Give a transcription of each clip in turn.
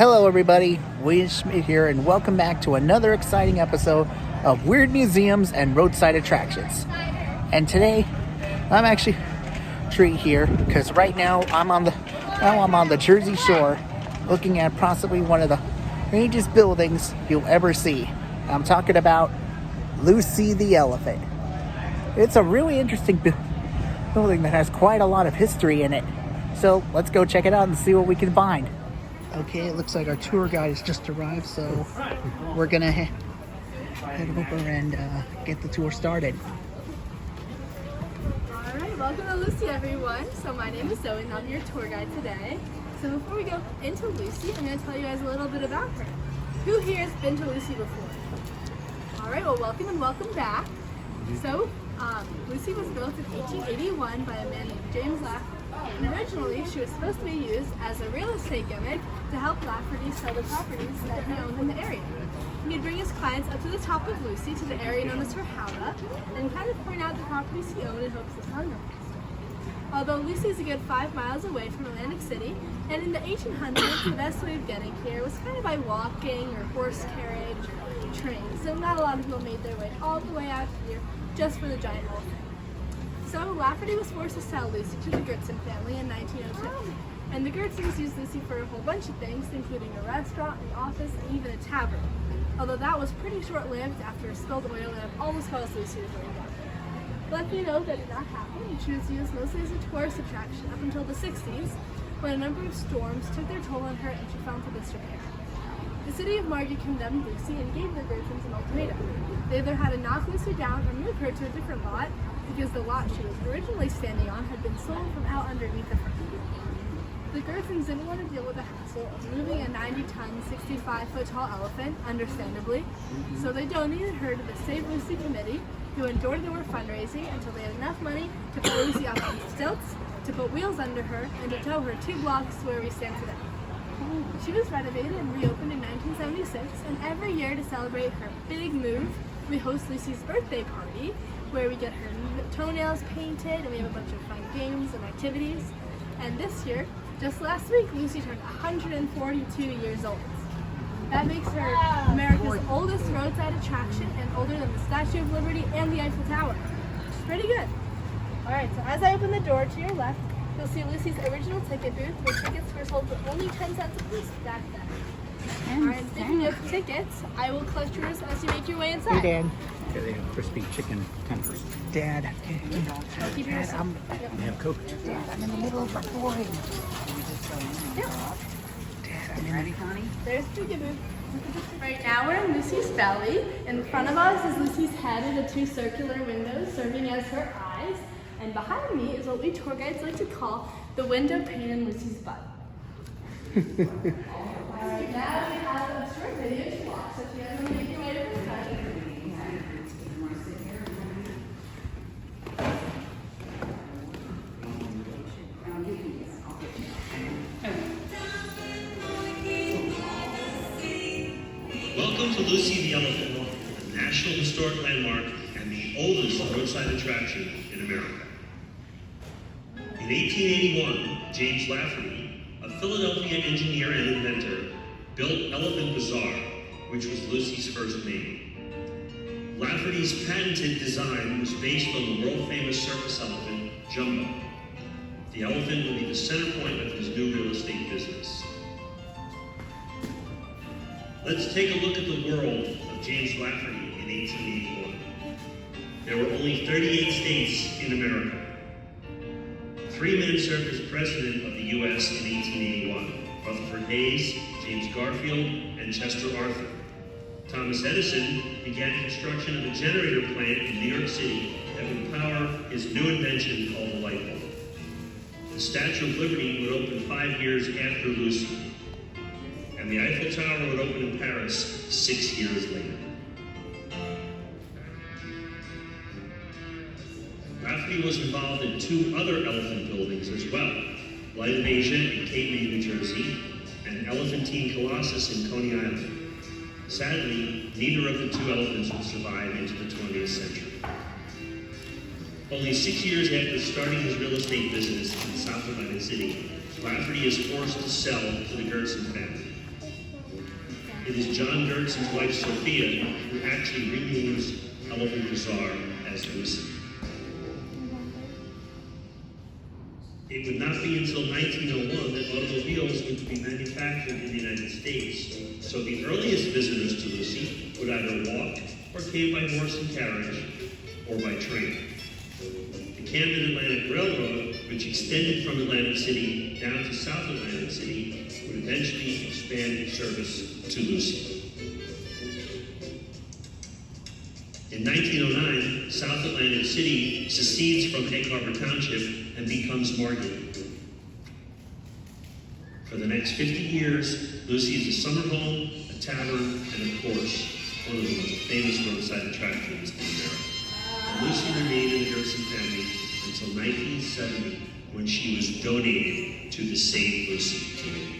Hello everybody, William Schmidt here, and welcome back to another exciting episode of Weird Museums and Roadside Attractions. And today, I'm actually treat here because right now I'm on the Jersey Shore, looking at possibly one of the strangest buildings you'll ever see. I'm talking about Lucy the Elephant. It's a really interesting building that has quite a lot of history in it. So let's go check it out and see what we can find. Okay, it looks like our tour guide has just arrived, so we're gonna head over and get the tour started. Alright, welcome to Lucy everyone. So my name is Zoe and I'm your tour guide today. So before we go into Lucy, I'm going to tell you guys a little bit about her. Who here has been to Lucy before? Alright, well welcome and welcome back. So, Lucy was built in 1881 by a man named James Lafferty. And originally, she was supposed to be used as a real estate gimmick to help Lafferty sell the properties that he owned in the area. He'd bring his clients up to the top of Lucy, to the area known as her howdah, and kind of point out the properties he owned in hopes of selling them. Although Lucy is a good 5 miles away from Atlantic City, and in the 1800s, the best way of getting here was kind of by walking or horse carriage or train. So not a lot of people made their way all the way out here just for the giant elephant. So Lafferty was forced to sell Lucy to the Gertson family in 1902. And the Gertsons used Lucy for a whole bunch of things, including a restaurant, an office, and even a tavern. Although that was pretty short-lived after a spilled oil lamp almost caused Lucy to burn down. Luckily, though, that did not happen, and she was used mostly as a tourist attraction up until the 60s, when a number of storms took their toll on her and she fell into disrepair. The city of Margate condemned Lucy and gave the Gertsons an ultimatum. They either had to knock Lucy down or move her to a different lot, because the lot she was originally standing on had been sold from out underneath the front. The Gertsons didn't want to deal with the hassle of moving a 90-ton, 65-foot tall elephant, understandably, so they donated her to the Save Lucy Committee, who endured their fundraising until they had enough money to put Lucy up on stilts, to put wheels under her, and to tow her 2 blocks to where we stand today. She was renovated and reopened in 1976, and every year to celebrate her big move, we host Lucy's birthday party, where we get her toenails painted and we have a bunch of fun games and activities. And this year, just last week, Lucy turned 142 years old. That makes her America's oldest roadside attraction and older than the Statue of Liberty and the Eiffel Tower. It's pretty good. Alright, so as I open the door to your left, you'll see Lucy's original ticket booth, where tickets were sold for only 10 cents a piece back then. Alright, speaking of tickets, I will collect yours as you make your way inside. Hey, Dad. Okay, they have crispy chicken tenders. Dad, I'll keep yours. They have Coke. Dad, I'm in the middle of recording. Yeah. Dad, I'm ready, honey. There's the ticket booth. Right now we're in Lucy's belly. In front of us is Lucy's head and the 2 circular windows serving as her eyes. And behind me is what we tour guides like to call the window pane in Lucy's butt. Alright, now we have a short video to watch, so if you guys want to make your way to the front. Welcome to Lucy the Elephant, the National Historic Landmark and the oldest roadside attraction in America. In 1881, James Lafferty, a Philadelphia engineer and inventor, built Elephant Bazaar, which was Lucy's first name. Lafferty's patented design was based on the world-famous circus elephant, Jumbo. The elephant would be the center point of his new real estate business. Let's take a look at the world of James Lafferty in 1881. There were only 38 states in America. 3 men served as president of the U.S. in 1881. Rutherford Hayes, James Garfield, and Chester Arthur. Thomas Edison began construction of a generator plant in New York City that would power his new invention called the light bulb. The Statue of Liberty would open 5 years after Lucy, and the Eiffel Tower would open in Paris 6 years later. Lafferty was involved in 2 other elephant buildings as well, Light of Asia in Cape May, New Jersey, and Elephantine Colossus in Coney Island. Sadly, neither of the 2 elephants would survive into the 20th century. Only 6 years after starting his real estate business in South Atlantic City, Lafferty is forced to sell to the Gertson family. It is John Gertzen's wife, Sophia, who actually renames Elephant Bazaar as Lucy. It would not be until 1901 that automobiles would be manufactured in the United States, so the earliest visitors to Lucy would either walk or came by horse and carriage or by train. The Camden Atlantic Railroad, which extended from Atlantic City down to South Atlantic City, would eventually expand its service to Lucy. In 1909, South Atlantic City secedes from Egg Harbor Township and becomes Margate. For the next 50 years, Lucy is a summer home, a tavern, and of course, one of the most famous roadside attractions in America. And Lucy remained in the Gertzen family until 1970, when she was donated to the Save Lucy community.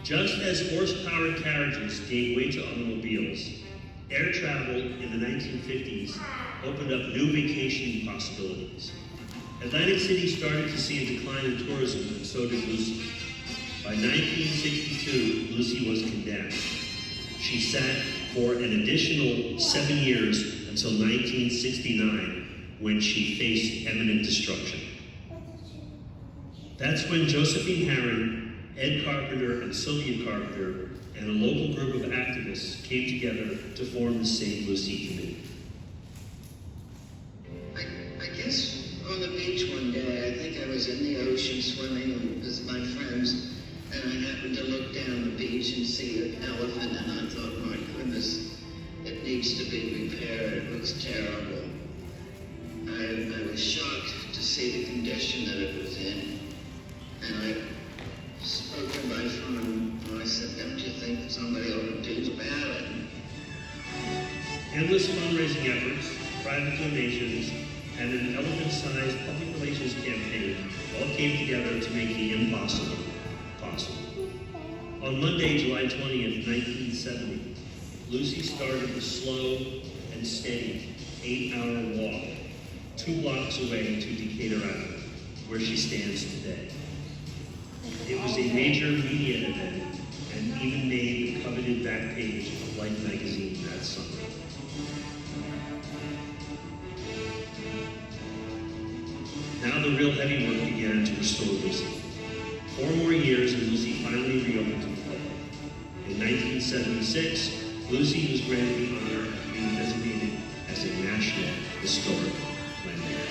Just as horse-powered carriages gave way to automobiles, air travel in the 1950s opened up new vacationing possibilities. Atlantic City started to see a decline in tourism, and so did Lucy. By 1962, Lucy was condemned. She sat for an additional 7 years until 1969, when she faced imminent destruction. That's when Josephine Herron, Ed Carpenter, and Sylvia Carpenter, and a local group of activists came together to form the Save Lucy Committee. I guess on the beach one day, I think I was in the ocean swimming with my friends, and I happened to look down the beach and see an elephant, and I thought, my goodness, it needs to be repaired. It looks terrible. I was shocked to see the condition that it was in, and I spoke to my phone, and I said, don't you think that somebody ought to do about it? Endless fundraising efforts, private donations, and an elephant-sized public relations campaign all came together to make the impossible possible. On Monday, July 20th, 1970, Lucy started a slow and steady 8-hour walk 2 blocks away to Decatur Island, where she stands today. It was a major media event and even made the coveted back page of Life magazine that summer. Now the real heavy work began to restore Lucy. 4 more years and Lucy finally reopened to the public. In 1976, Lucy was granted the honor of being designated as a National Historic Landmark.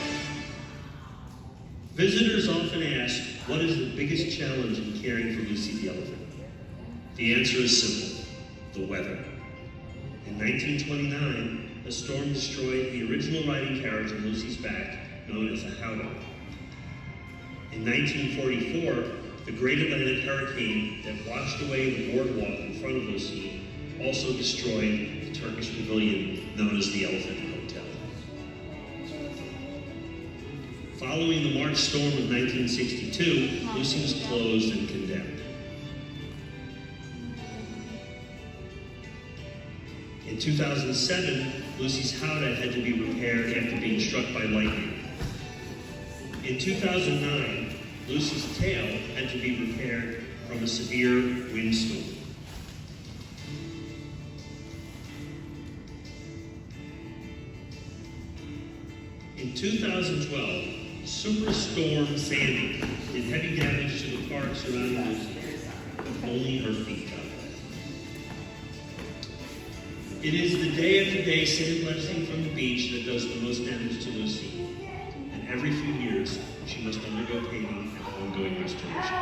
Visitors often ask, what is the biggest challenge in caring for Lucy the elephant? The answer is simple: the weather. In 1929, a storm destroyed the original riding carriage on Lucy's back, known as a howdah. In 1944, the Great Atlantic Hurricane that washed away the boardwalk in front of Lucy also destroyed the Turkish pavilion known as the Elephant Hotel. Following the March storm of 1962, Lucy was closed and condemned. In 2007, Lucy's howdah had to be repaired after being struck by lightning. In 2009, Lucy's tail had to be repaired from a severe windstorm. In 2012, Superstorm Sandy did heavy damage to the park surrounding Lucy, with only her feet got wet. It is the day-after-day sandblasting from the beach that does the most damage to Lucy. And every few years, she must undergo paving and ongoing restoration.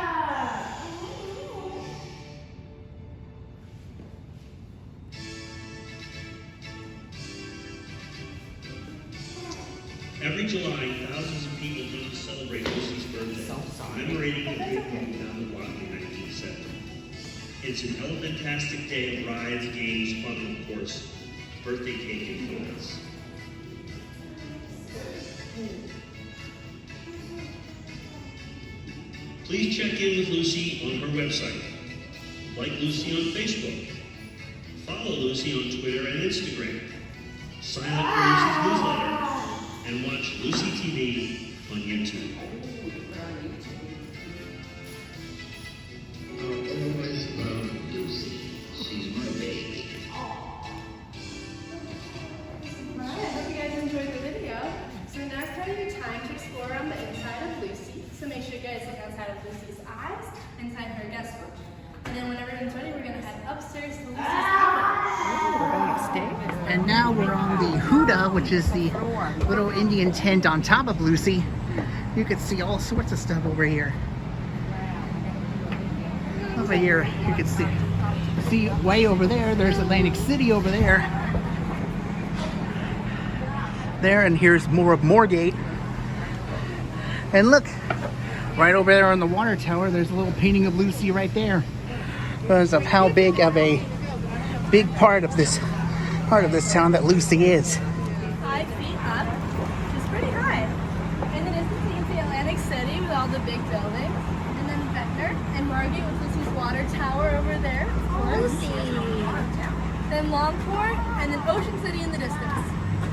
Every July, thousands of people come to celebrate Lucy's birthday, commemorating the great woman down the block in 1970. It's an elephant-tastic day of rides, games, fun, and of course, birthday cake and donuts. Please check in with Lucy on her website. Like Lucy on Facebook. Follow Lucy on Twitter and Instagram. Sign up for Lucy's newsletter. And watch Lucy TV on YouTube. I'll always love Lucy. And now we're on the Huda, which is the little Indian tent on top of Lucy. You can see all sorts of stuff over here. Over here, you can see way over there, there's Atlantic City over there. There, and here's more of Margate. And look, right over there on the water tower, there's a little painting of Lucy right there. Because of how big of a part of this town that Lucy is. 5 feet up, which is pretty high. And then you can see Atlantic City with all the big buildings. And then Ventnor and Margate with Lucy's water tower over there. Lucy. Then Longport, and then Ocean City in the distance.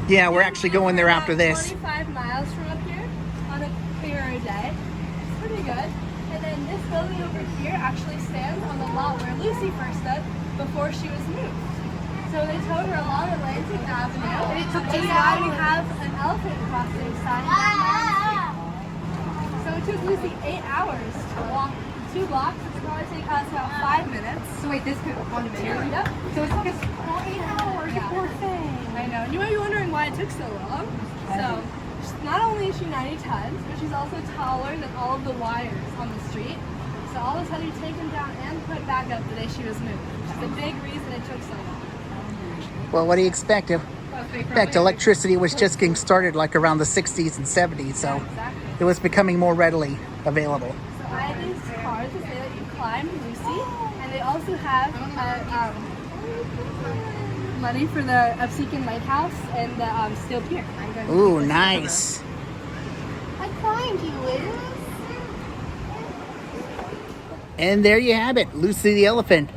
Yeah, we're actually going there after this. 25 miles from up here on a clearer day. It's pretty good. And then this building over here actually stands on the lot where Lucy first stood before she was moved. So they towed her along Atlantic Avenue. And it took just why we have an elephant crossing sign. So it took Lucy 8 hours to walk 2 blocks. It would probably take us about 5 minutes. So wait, this could on a minute? Yep. So it took us 8 hours, you poor thing. I know. And you might be wondering why it took so long. So not only is she 90 tons, but she's also taller than all of the wires on the street. So all this had to be taken down and put back up the day she was moved, which is a big reason it took so long. Well, what do you expect? In fact, electricity was just getting started like around the 60s and 70s, so Exactly. it was becoming more readily available. So I have these cards that say that you climb Lucy, and they also have money for the Upseekin Lighthouse and the Steel Pier. I'm going to Ooh, keep this nice. I climbed you, Liz. And there you have it, Lucy the elephant,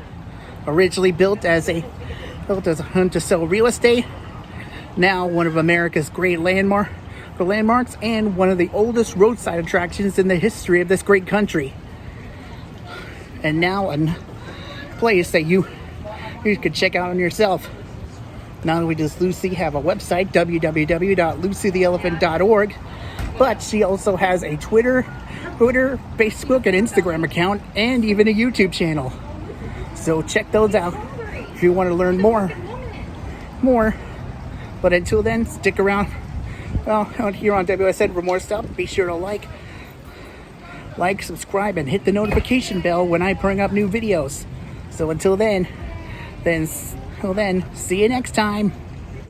originally built as a hunt to sell real estate. Now one of America's great landmarks and one of the oldest roadside attractions in the history of this great country. And now a place that you could check out on yourself. Not only does Lucy have a website, www.lucytheelephant.org, but she also has a Twitter, Facebook, and Instagram account, and even a YouTube channel. So check those out if you want to learn more. But until then, stick around. Well, out here on WSN for more stuff. Be sure to like, subscribe, and hit the notification bell when I bring up new videos. So until then, see you next time.